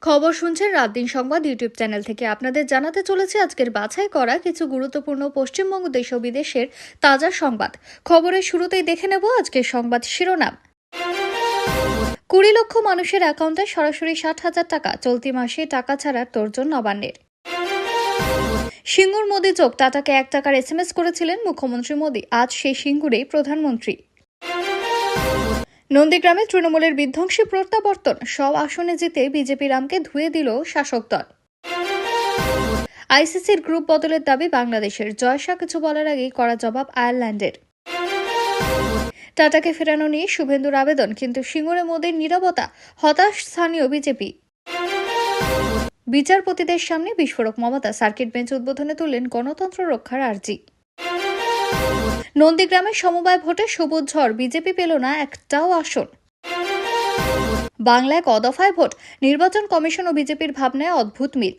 খবর শুনছেন রাত দিন সংবাদ ইউটিউব চ্যানেল থেকে। আপনাদের জানাতে চলেছে আজকের বাছাই করা কিছু গুরুত্বপূর্ণ পশ্চিমবঙ্গ দেশ ও বিদেশের তাজা সংবাদ। খবরের শুরুতেই দেখে নেব আজকের সংবাদ শিরোনাম। 20 লক্ষ মানুষের অ্যাকাউন্টে সরাসরি 60,000 টাকা, চলতি মাসে টাকা ছাড়ার তোড়জোড় নবান্নের। সিঙ্গুর মোদি যোগ, টাটাকে 1 টাকার SMS করেছিলেন মুখ্যমন্ত্রী মোদি, আজ সেই সিঙ্গুরেই প্রধানমন্ত্রী। নন্দীগ্রামে তৃণমূলের বিধ্বংসী প্রত্যাবর্তন, সব আসনে জিতে বিজেপি রামকে ধুয়ে দিল শাসক দল। আইসিসির গ্রুপ বদলের দাবি বাংলাদেশের, জয়শা কিছু বলার আগেই কড়া জবাব আয়ারল্যান্ডের। টাটাকে ফেরানো নিয়ে শুভেন্দুর আবেদন, কিন্তু সিঙ্গুরে মোদির নীরবতা, হতাশ স্থানীয় বিজেপি। বিচারপতিদের সামনে বিস্ফোরক মমতা, সার্কিট বেঞ্চ উদ্বোধনে তুললেন গণতন্ত্র রক্ষার আর্জি। নন্দীগ্রামে সমবায় ভোটে সবুজ ঝড়, বিজেপি পেল না একটাও আসন। বাংলায় কদফায় ভোট, নির্বাচন কমিশন ও বিজেপির ভাবনায় অদ্ভুত মিল।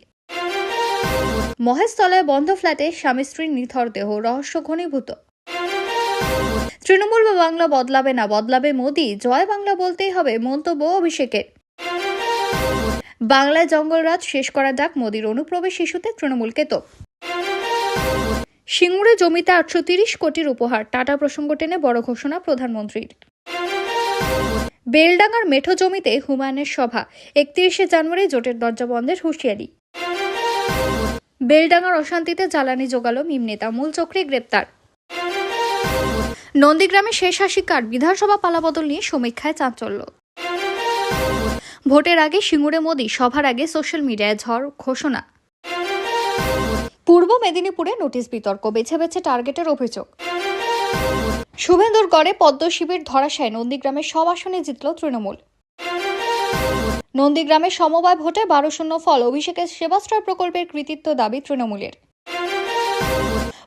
মহেশতলায় বন্ধ ফ্ল্যাটে স্বামী স্ত্রীর নিথর দেহ, রহস্য ঘনীভূত। তৃণমূল বা বাংলা বদলাবে না, বদলাবে মোদি, জয় বাংলা বলতেই হবে, মন্তব্য অভিষেকের। বাংলায় জঙ্গলরাজ শেষ করা ডাক মোদির, অনুপ্রবেশ ইস্যুতে তৃণমূলকে তো। সিঙ্গুরে জমিতে 830 কোটির উপহার, টাটা প্রসঙ্গ টেনে বড় ঘোষণা প্রধানমন্ত্রীর। বেলডাঙ্গার মেঠো জমিতে হুমায়ুনের সভা, 31শে জানুয়ারি জোটের দরজা বন্ধের হুঁশিয়ারি। বেলডাঙ্গার অশান্তিতে জ্বালানি জোগালো মিম নেতা, মূল চক্রী গ্রেপ্তার। নন্দীগ্রামে শেষ হাসি কার, বিধানসভা পালাবদল নিয়ে সমীক্ষায় চাঞ্চল্য। ভোটের আগে সিঙ্গুরে মোদি, সভার আগে সোশ্যাল মিডিয়ায় ঝড় ঘোষণা। পূর্ব মেদিনীপুরে নোটিশ বিতর্ক, বেছে বেছে টার্গেটের অভিযোগ। শুভেন্দুর গড়ে পদ্ম শিবির ধরাশায়, নন্দীগ্রামের সব আসনে জিতল তৃণমূল। নন্দীগ্রামে সমবায় ভোটে 12-0 ফল, অভিষেকের সেবাশ্রয় প্রকল্পের কৃতিত্ব দাবি তৃণমূলের।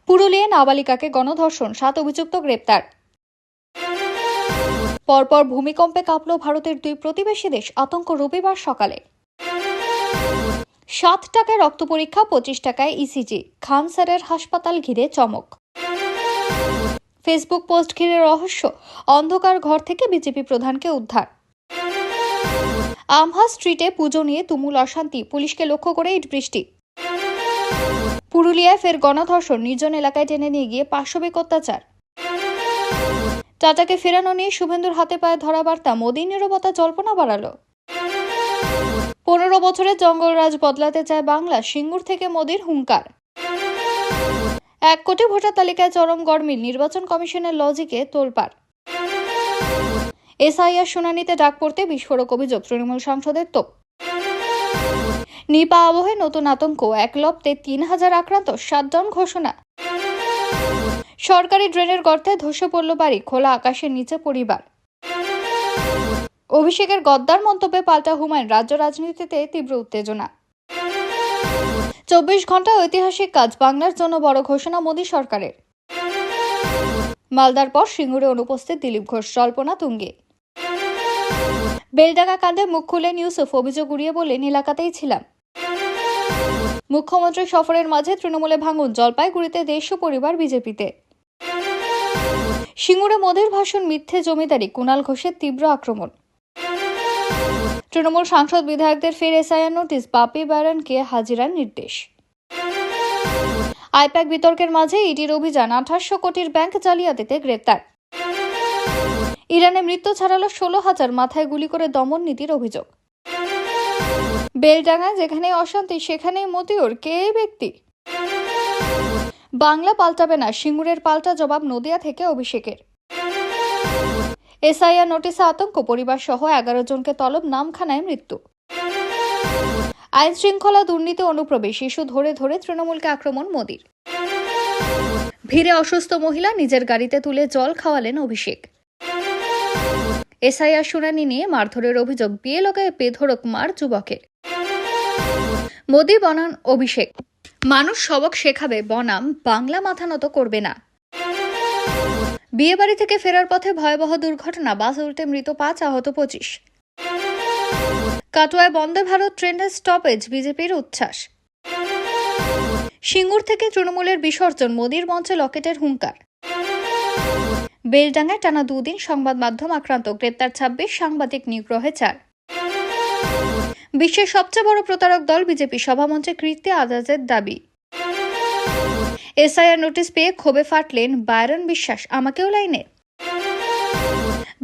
পুরুলিয়ায় নাবালিকাকে গণধর্ষণ, 7 অভিযুক্ত গ্রেপ্তার। পরপর ভূমিকম্পে কাঁপল ভারতের 2 প্রতিবেশী দেশ, আতঙ্ক রবিবার সকালে। 7 টাকায় রক্ত পরীক্ষা, 25 টাকায় ইসিজি, খান স্যারের হাসপাতাল ঘিরে চমক। ফেসবুক পোস্ট ঘিরে রহস্য, অন্ধকার ঘর থেকে বিজেপি প্রধানকে উদ্ধার। আমহা স্ট্রিটে পুজো নিয়ে তুমুল অশান্তি, পুলিশকে লক্ষ্য করে ইট বৃষ্টি। পুরুলিয়ায় ফের গণধর্ষণ, নির্জন এলাকায় টেনে নিয়ে গিয়ে পাশবিক অত্যাচার। টাটাকে ফেরানো নিয়ে শুভেন্দুর হাতে পায়ে ধরা বার্তা, মোদির নীরবতা জল্পনা বাড়ালো। 15 বছরের জঙ্গলরাজ বদলাতে চায় বাংলা, সিঙ্গুর থেকে মোদির হুঙ্কার। 1 কোটি ভোটার তালিকায় চরম গরমিল, নির্বাচন কমিশনের লজিকে তোলপাড়। এসআইআর শুনানিতে ডাক পড়তে বিস্ফোরক অভিযোগ, তৃণমূল সাংসদের তোপ। নিপা আবহে নতুন আতঙ্ক, একলপ্তে 3000 আক্রান্ত, শাটডাউন ঘোষণা। সরকারি ড্রেনের গর্তে ধসে পড়ল বাড়ি, খোলা আকাশের নিচে পরিবার। অভিষেকের গদ্দার মন্তব্যে পাল্টা হুমায়ুন, রাজ্য রাজনীতিতে তীব্র উত্তেজনা। 24 ঘন্টা ঐতিহাসিক কাজ, বাংলার জন্য বড় ঘোষণা মোদী সরকারের। মালদার পর সিঙ্গুরে অনুপস্থিত দিলীপ ঘোষ, জল্পনা তুঙ্গে। বেলডাঙ্গা কাণ্ডে মুখ খুলেন ইউসুফ, অভিযোগ উড়িয়ে বললেন এলাকাতেই ছিলাম। মুখ্যমন্ত্রী সফরের মাঝে তৃণমূলে ভাঙন, জলপাইগুড়িতে 150 পরিবার বিজেপিতে। সিঙ্গুরে মোদির ভাষণ মিথ্যে জমিদারি, কুণাল ঘোষের তীব্র আক্রমণ। তৃণমূল সাংসদ বিধায়কদের ফের এসআইআর নোটিশ, বাপি বারানকে হাজিরার নির্দেশ। আইপ্যাক বিতর্কের মাঝে ইডির অভিযান, 2800 কোটির ব্যাংক জালিয়াতিতে গ্রেপ্তার। ইরানে মৃত্যু ছাড়ালো 16,000, মাথায় গুলি করে দমন নীতির অভিযোগ। বেলডাঙ্গায় যেখানে অশান্তি সেখানেই মতিউর, কে এই ব্যক্তি? বাংলা পাল্টাবে না, সিঙ্গুরের পাল্টা জবাব নদিয়া থেকে অভিষেকের। এসআইআর নোটিশে আতঙ্ক, পরিবার সহ 11 জনকে তলব, নামখানায় মৃত্যু। আইন শৃঙ্খলা দুর্নীতি অনুপ্রবেশ, ইস্যু ধরে ধরে তৃণমূলকে আক্রমণ মোদির। ভিড়ে অসুস্থ মহিলা, নিজের গাড়িতে তুলে জল খাওয়ালেন অভিষেক। এসআইআর শুনানি নিয়ে মারধরের অভিযোগ, বিএলওকে বেধড়ক মার যুবকের। মোদি বনাম অভিষেক, মানুষ সবক শেখাবে বনাম বাংলা মাথা নত করবে না। বিয়ে বাড়ি থেকে ফেরার পথে ভয়াবহ দুর্ঘটনা, বাস উল্টে মৃত 5, আহত 25। কাটোয়ায় বন্দে ভারত ট্রেনের স্টপেজ, বিজেপির উচ্ছ্বাস। সিঙ্গুর থেকে তৃণমূলের বিসর্জন, মোদির মঞ্চে লকেটের হুঙ্কার। বেলডাঙ্গায় টানা 2 দিন সংবাদ মাধ্যম আক্রান্ত, গ্রেপ্তার 26, সাংবাদিক নিগ্রহে 4। বিশ্বের সবচেয়ে বড় প্রতারক দল বিজেপি, সভামঞ্চে কীর্তি আজাদের দাবি। এসআইআর নোটিশ পেয়ে ক্ষোভে ফাটলেন বায়রন বিশ্বাস, আমাকেও লাইনে।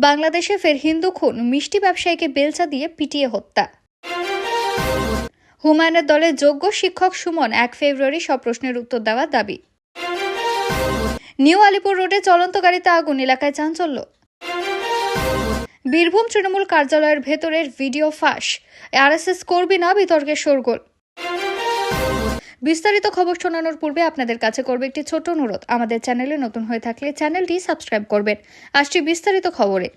বাংলাদেশে ফের হিন্দু খুন, মিষ্টি ব্যবসায়ীকে বেলচা দিয়ে পিটিয়ে হত্যা। হুমায়ুনের দলের যোগ্য শিক্ষক সুমন 1 ফেব্রুয়ারি সব প্রশ্নের উত্তর দেওয়ার দাবি। নিউ আলিপুর রোডে চলন্ত গাড়িতে আগুন, এলাকায় চাঞ্চল্য। বীরভূম তৃণমূল কার্যালয়ের ভেতরের ভিডিও ফাঁস, আরএসএস কর্মী না বিতর্কের শোরগোল। বিস্তারিত খবর শোনানোর পূর্বে আপনাদের কাছে করবে একটি ছোট অনুরোধ, আমাদের চ্যানেলে নতুন হয়ে থাকলে চ্যানেলটি সাবস্ক্রাইব করবেন। আসছি বিস্তারিত খবরে।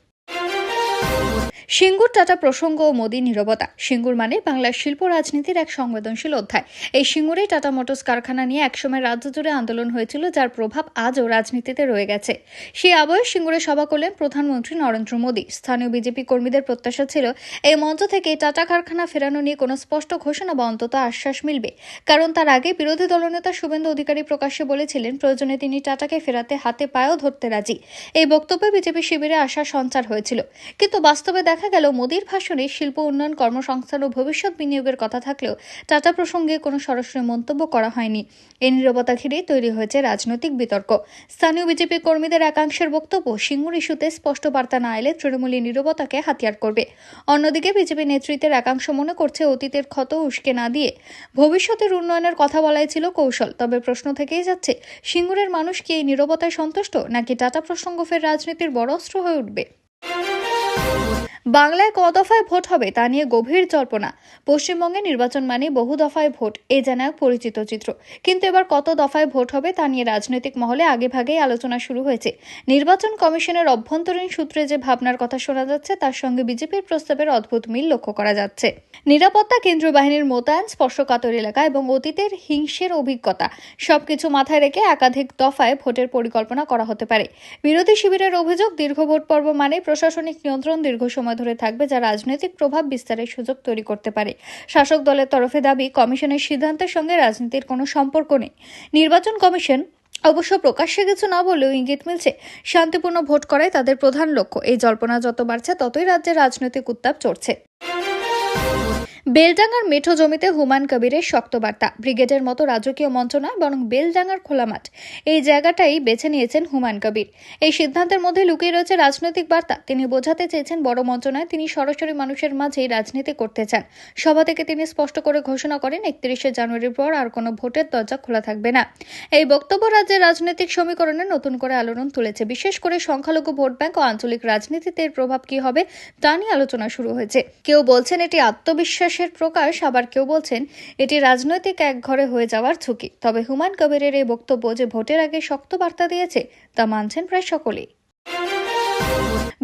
সিঙ্গুর টাটা প্রসঙ্গ ও মোদী নীরবতা। সিঙ্গুর মানে বাংলার শিল্প রাজনীতির এক সংবেদনশীল অধ্যায়। এই সিঙ্গুরেই টাটা মোটরস কারখানা নিয়ে একসময় রাজ্য জুড়ে আন্দোলন হয়েছিল, যার প্রভাব আজও রাজনীতিতে রয়ে গেছে। সেই আবহে সিঙ্গুরে সভা করলেন প্রধানমন্ত্রী নরেন্দ্র মোদী। স্থানীয় বিজেপি কর্মীদের প্রত্যাশা ছিল এই মঞ্চ থেকে টাটা কারখানা ফেরানো নিয়ে কোনো স্পষ্ট ঘোষণা বা অন্তত আশ্বাস মিলবে, কারণ তার আগে বিরোধী দলনেতা শুভেন্দু অধিকারী প্রকাশ্যে বলেছিলেন প্রয়োজনে তিনি টাটাকে ফেরাতে হাতে পায়েও ধরতে রাজি। এই বক্তব্যে বিজেপি শিবিরে আশার সঞ্চার হয়েছিল, কিন্তু বাস্তবে দেখা গেল মোদীর ভাষণে শিল্প উন্নয়ন, কর্মসংস্থান ও ভবিষ্যৎ বিনিয়োগের কথা থাকলেও টাটা প্রসঙ্গে কোনো সরাসরি মন্তব্য করা হয়নি। এই নীরবতা ঘিরেই তৈরি হয়েছে রাজনৈতিক বিতর্ক। স্থানীয় বিজেপি কর্মীদের একাংশের বক্তব্য, সিঙ্গুর ইস্যুতে স্পষ্ট বার্তা না এলে তৃণমূলী নীরবতাকে হাতিয়ার করবে। অন্যদিকে বিজেপি নেতৃত্বের একাংশ মনে করছে অতীতের ক্ষত উস্কে না দিয়ে ভবিষ্যতের উন্নয়নের কথা বলাই ছিল কৌশল। তবে প্রশ্ন থেকেই যাচ্ছে, সিঙ্গুরের মানুষ কি এই নীরবতায় সন্তুষ্ট, নাকি টাটা প্রসঙ্গ ফের রাজনীতির বড় অস্ত্র হয়ে উঠবে? বাংলায় ক দফায় ভোট হবে তা নিয়ে গভীর জল্পনা। পশ্চিমবঙ্গে নির্বাচন মানে বহু দফায় ভোট, এই যেন এক পরিচিত চিত্র। কিন্তু এবার কত দফায় ভোট হবে তা নিয়ে রাজনৈতিক মহলে আগেভাগেই আলোচনা শুরু হয়েছে। নির্বাচন কমিশনের অভ্যন্তরীণ সূত্রে যে ভাবনার কথা শোনা যাচ্ছে, তার সঙ্গে বিজেপির প্রস্তাবের অদ্ভুত মিল লক্ষ্য করা যাচ্ছে। নিরাপত্তা, কেন্দ্রীয় বাহিনীর মোতায়েন, স্পর্শকাতর এলাকা এবং অতীতের হিংসের অভিজ্ঞতা সবকিছু মাথায় রেখে একাধিক দফায় ভোটের পরিকল্পনা করা হতে পারে। বিরোধী শিবিরের অভিযোগ, দীর্ঘ ভোট পর্ব মানে প্রশাসনিক নিয়ন্ত্রণ দীর্ঘ সময় ধরে থাকবে, যা রাজনৈতিক প্রভাব বিস্তারের সুযোগ তৈরি করতে পারে। শাসক দলের তরফে দাবি, কমিশনের সিদ্ধান্তের সঙ্গে রাজনীতির কোনো সম্পর্ক নেই। নির্বাচন কমিশন অবশ্য প্রকাশ্যে কিছু না বললেও ইঙ্গিত মিলছে শান্তিপূর্ণ ভোট করাই তাদের প্রধান লক্ষ্য। এই জল্পনা যত বাড়ছে ততই রাজ্যে রাজনৈতিক উত্তাপ চড়ছে। বেলডাঙ্গার মেঠো জমিতে হুমায়ুন কবিরের শক্ত বার্তা। ব্রিগেডের মতো রাজকীয় মঞ্চ নয়, বরং বেলডাঙ্গার খোলা মাঠ, এই জায়গাটাই বেছে নিয়েছেন হুমায়ুন কবির। এই সিদ্ধান্তের মধ্যে লুকিয়ে রয়েছে রাজনৈতিক বার্তা। তিনি বোঝাতে চেয়েছেন বড় মঞ্চ নয়, তিনি সরাসরি মানুষের মাঝেই রাজনীতি করতে চান। সভা থেকে তিনি স্পষ্ট করে ঘোষণা করেন 31শে জানুয়ারির পর আর কোনো ভোটের দরজা খোলা থাকবে না। এই বক্তব্য রাজ্যের রাজনৈতিক সমীকরণে নতুন করে আলোড়ন তুলেছে। বিশেষ করে সংখ্যালঘু ভোট ব্যাংক ও আঞ্চলিক রাজনীতিতে এর প্রভাব কি হবে তা নিয়ে আলোচনা শুরু হয়েছে। কেউ বলছেন এটি আত্মবিশ্বাসের প্রকাশ, আবার কেউ বলছেন এটি রাজনৈতিক একঘরে হয়ে যাওয়ার ঝুঁকি। তবে হুমায়ুন কবিরের এই বক্তব্য যে ভোটের আগে শক্ত বার্তা দিয়েছে তা মানছেন প্রায় সকলেই।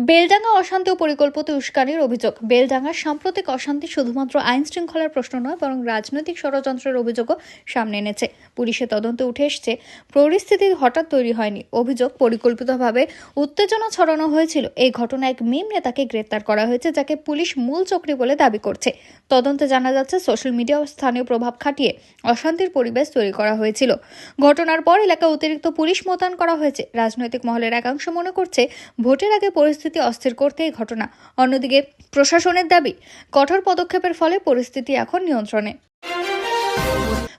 বেলডাঙ্গা অশান্তি ও পরিকল্পিত উস্কানির অভিযোগ। বেলডাঙ্গার সাম্প্রতিক অশান্তি শুধুমাত্র আইন শৃঙ্খলার প্রশ্ন নয়, বরং রাজনৈতিক ষড়যন্ত্রের অভিযোগও সামনে এনেছে। পুলিশের তদন্তে উঠে এসেছে পরিস্থিতি হঠাৎ তৈরি হয়নি। অভিযোগ, পরিকল্পিতভাবে উত্তেজনা ছড়ানো হয়েছিল। এই ঘটনায় এক মিম নেতাকে গ্রেপ্তার করা হয়েছে, যাকে পুলিশ মূল চক্রী বলে দাবি করছে। তদন্তে জানা যাচ্ছে সোশ্যাল মিডিয়া ও স্থানীয় প্রভাব খাটিয়ে অশান্তির পরিবেশ তৈরি করা হয়েছিল। ঘটনার পর এলাকায় অতিরিক্ত পুলিশ মোতায়েন করা হয়েছে। রাজনৈতিক মহলের একাংশ মনে করছে ভোটের আগে পরিস্থিতি অস্থির করতে এই ঘটনা। অন্যদিকে প্রশাসনের দাবি, কঠোর পদক্ষেপের ফলে পরিস্থিতি এখন নিয়ন্ত্রণে।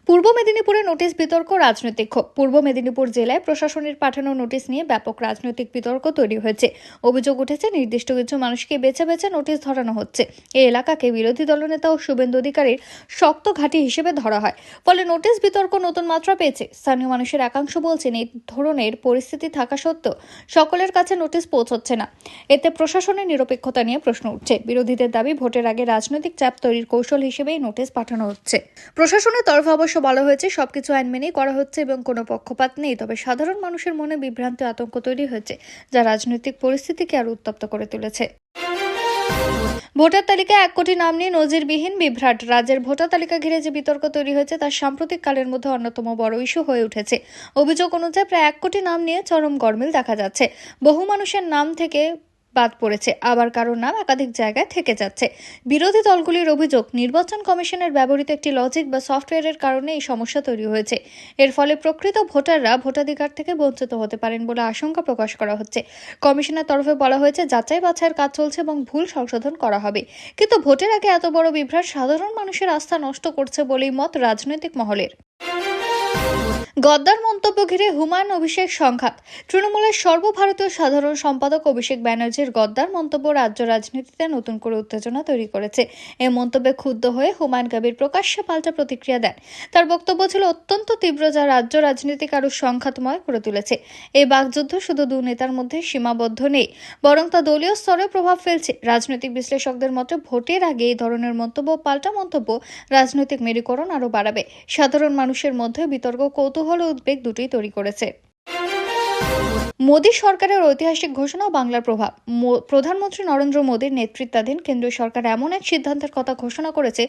পূর্ব মেদিনীপুরে নোটিশ বিতর্ক, রাজনৈতিক ক্ষোভ। পূর্ব মেদিনীপুর জেলায় প্রশাসনের পাঠানো নোটিশ নিয়ে ব্যাপক রাজনৈতিক বিতর্ক তৈরি হয়েছে। অভিযোগ উঠেছে নির্দিষ্ট কিছু মানুষকে বেছে বেছে নোটিশ ধরানো হচ্ছে। এই এলাকাকে বিরোধী দলনেতা ও শুভেন্দু অধিকারীর শক্ত ঘাঁটি হিসেবে ধরা হয়। ফলে নোটিশ বিতর্ক নতুন মাত্রা পেয়েছে। স্থানীয় মানুষের একাংশ বলছেন এই ধরনের পরিস্থিতি থাকা সত্ত্বেও সকলের কাছে নোটিশ পৌঁছচ্ছে না। এতে প্রশাসনের নিরপেক্ষতা নিয়ে প্রশ্ন উঠছে। বিরোধীদের দাবি, ভোটের আগে রাজনৈতিক চাপ তৈরির কৌশল হিসেবেই নোটিশ পাঠানো হচ্ছে। প্রশাসনের তরফে অবশ্য বলা হয়েছে সবকিছু আইন মেনেই করা হচ্ছে এবং কোনো পক্ষপাত নেই। তবে সাধারণ মানুষের মনে বিভ্রান্তি, আতঙ্ক তৈরি হয়েছে, যা রাজনৈতিক পরিস্থিতিকে আরো উত্তপ্ত করে তুলেছে। ভোটার তালিকায় 1 কোটি নাম নিয়ে নজিরবিহীন বিভ্রাট। রাজ্যের ভোটার তালিকা ঘিরে যে বিতর্ক তৈরি হয়েছে তার সাম্প্রতিক কালের মধ্যে অন্যতম বড় ইস্যু হয়ে উঠেছে। অভিযোগ অনুযায়ী প্রায় 1 কোটি নাম নিয়ে চরম গরমিল দেখা যাচ্ছে। বহু মানুষের নাম থেকে বাদ পড়েছে, আবার কারোর নাম একাধিক জায়গায় থেকে যাচ্ছে। বিরোধী দলগুলির অভিযোগ, নির্বাচন কমিশনের ব্যবহৃত একটি লজিক বা সফটওয়্যারের কারণে এই সমস্যা তৈরি হয়েছে। এর ফলে প্রকৃত ভোটাররা ভোটাধিকার থেকে বঞ্চিত হতে পারেন বলে আশঙ্কা প্রকাশ করা হচ্ছে। কমিশনের তরফে বলা হয়েছে, যাচাই বাছাইয়ের কাজ চলছে এবং ভুল সংশোধন করা হবে। কিন্তু ভোটের আগে এত বড় বিভ্রাট সাধারণ মানুষের আস্থা নষ্ট করছে বলেই মত রাজনৈতিক মহলের। গদ্দার মন্তব্য ঘিরে হুমায়ুন অভিষেক সংঘাত। তৃণমূলের সর্বভারতীয় সাধারণ সম্পাদক অভিষেক ব্যানার্জির গদ্দার মন্তব্য রাজ্য রাজনীতিতে নতুন করে উত্তেজনা তৈরি করেছে। এই মন্তব্যে ক্ষুব্ধ হয়ে হুমায়ুন কবির প্রকাশ্যে পাল্টা প্রতিক্রিয়া দেন। তার বক্তব্য ছিল অত্যন্ত তীব্র, যা রাজ্য রাজনীতিকে আরও সংঘাতময় করে তুলেছে। এই বাকযুদ্ধ শুধু দু নেতার মধ্যে সীমাবদ্ধ নেই, বরং তা দলীয় স্তরে প্রভাব ফেলছে। রাজনৈতিক বিশ্লেষকদের মতে ভোটের আগে এই ধরনের মন্তব্য, পাল্টা মন্তব্য রাজনৈতিক মেরুকরণ আরও বাড়াবে। সাধারণ মানুষের মধ্যে বিতর্ক, কৌতূহল ও উদ্বেগ দুটোই তৈরি করেছে। মোদী সরকারের ঐতিহাসিক ঘোষণা, বাংলার প্রভাব। প্রধানমন্ত্রী নরেন্দ্র মোদীর নেতৃত্বাধীন কেন্দ্রীয় সরকার এমন এক সিদ্ধান্তের কথা ঘোষণা করেছে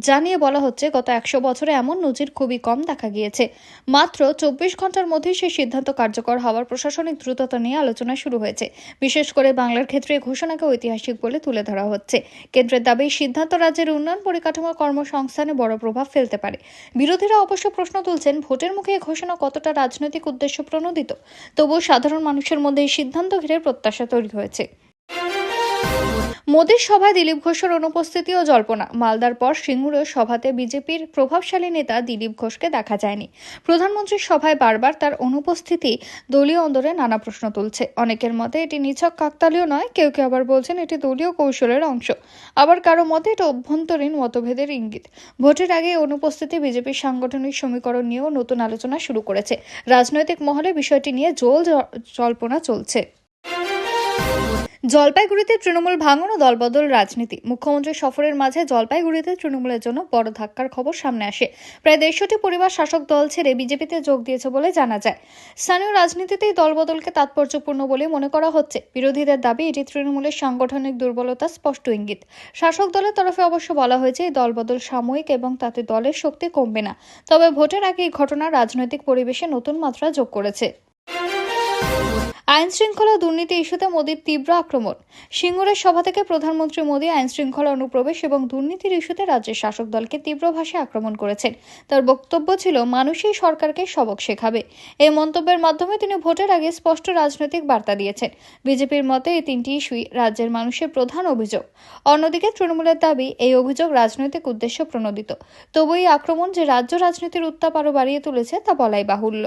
যা নিয়ে বলা হচ্ছে গত 100 বছরে এমন নজির খুবই কম দেখা গিয়েছে। মাত্র 24 ঘন্টার মধ্যেই সেই সিদ্ধান্ত কার্যকর হওয়ার প্রশাসনিক দ্রুততা নিয়ে আলোচনা শুরু হয়েছে। বিশেষ করে বাংলার ক্ষেত্রে এই ঘোষণাকে ঐতিহাসিক বলে তুলে ধরা হচ্ছে। কেন্দ্রের দাবি, সিদ্ধান্ত রাজ্যের উন্নয়ন পরিকাঠামো, কর্মসংস্থানে বড় প্রভাব ফেলতে পারে। বিরোধীরা অবশ্য প্রশ্ন তুলছেন, ভোটের মুখে এই ঘোষণা কতটা রাজনৈতিক উদ্দেশ্য প্রণোদিত। তবুও সাধারণ মানুষের মধ্যে এই সিদ্ধান্ত ঘিরে প্রত্যাশা তৈরি হয়েছে। মোদীর সভায় দিলীপ ঘোষের অনুপস্থিতি ও জল্পনা। মালদার পর সিঙ্গুরের সভাতে বিজেপির প্রভাবশালী নেতা দিলীপ ঘোষকে দেখা যায়নি। প্রধানমন্ত্রীর সভায় বারবার তার অনুপস্থিতি দলীয় অন্দরে নানা প্রশ্ন তুলছে। অনেকের মতে এটি নিছক কাকতালীয় নয়, কেউ কেউ আবার বলছেন এটি দলীয় কৌশলের অংশ, আবার কারো মতে এটা অভ্যন্তরীণ মতভেদের ইঙ্গিত। ভোটের আগে অনুপস্থিতি বিজেপির সাংগঠনিক সমীকরণ নিয়েও নতুন আলোচনা শুরু করেছে। রাজনৈতিক মহলে বিষয়টি নিয়ে জল্পনা চলছে। জলপাইগুড়িতে তৃণমূল ভাঙন ও দলবদল রাজনীতি। মুখ্যমন্ত্রীর সফরের মাঝে জলপাইগুড়িতে তৃণমূলের জন্য বড় ধাক্কার খবর সামনে আসে। প্রায় 150টি পরিবার শাসক দল ছেড়ে বিজেপিতে যোগ দিয়েছে বলে জানা যায়। স্থানীয় রাজনীতিতেই দলবদলকে তাৎপর্যপূর্ণ বলে মনে করা হচ্ছে। বিরোধীদের দাবি, এটি তৃণমূলের সাংগঠনিক দুর্বলতার স্পষ্ট ইঙ্গিত। শাসক দলের তরফে অবশ্য বলা হয়েছে, এই দলবদল সাময়িক এবং তাতে দলের শক্তি কমবে না। তবে ভোটের আগে এই ঘটনা রাজনৈতিক পরিবেশে নতুন মাত্রা যোগ করেছে। আইন শৃঙ্খলা দুর্নীতি ইস্যুতে মোদীর তীব্র আক্রমণ। সিঙ্গুরের সভা থেকে প্রধানমন্ত্রী মোদী আইন শৃঙ্খলা অনুপ্রবেশ এবং দুর্নীতির ইস্যুতে রাজ্যের শাসক দলকে তীব্র ভাষায় আক্রমণ করেছেন। তার বক্তব্য ছিল, মানুষই সরকারকে সবক শেখাবে। এই মন্তব্যের মাধ্যমে তিনি ভোটের আগে স্পষ্ট রাজনৈতিক বার্তা দিয়েছেন। বিজেপির মতে এই তিনটি ইস্যুই রাজ্যের মানুষের প্রধান অভিযোগ। অন্যদিকে তৃণমূলের দাবি, এই অভিযোগ রাজনৈতিক উদ্দেশ্য প্রণোদিত। তবু এই আক্রমণ যে রাজ্য রাজনীতির উত্তাপ আরও বাড়িয়ে তুলেছে তা বলাই বাহুল্য।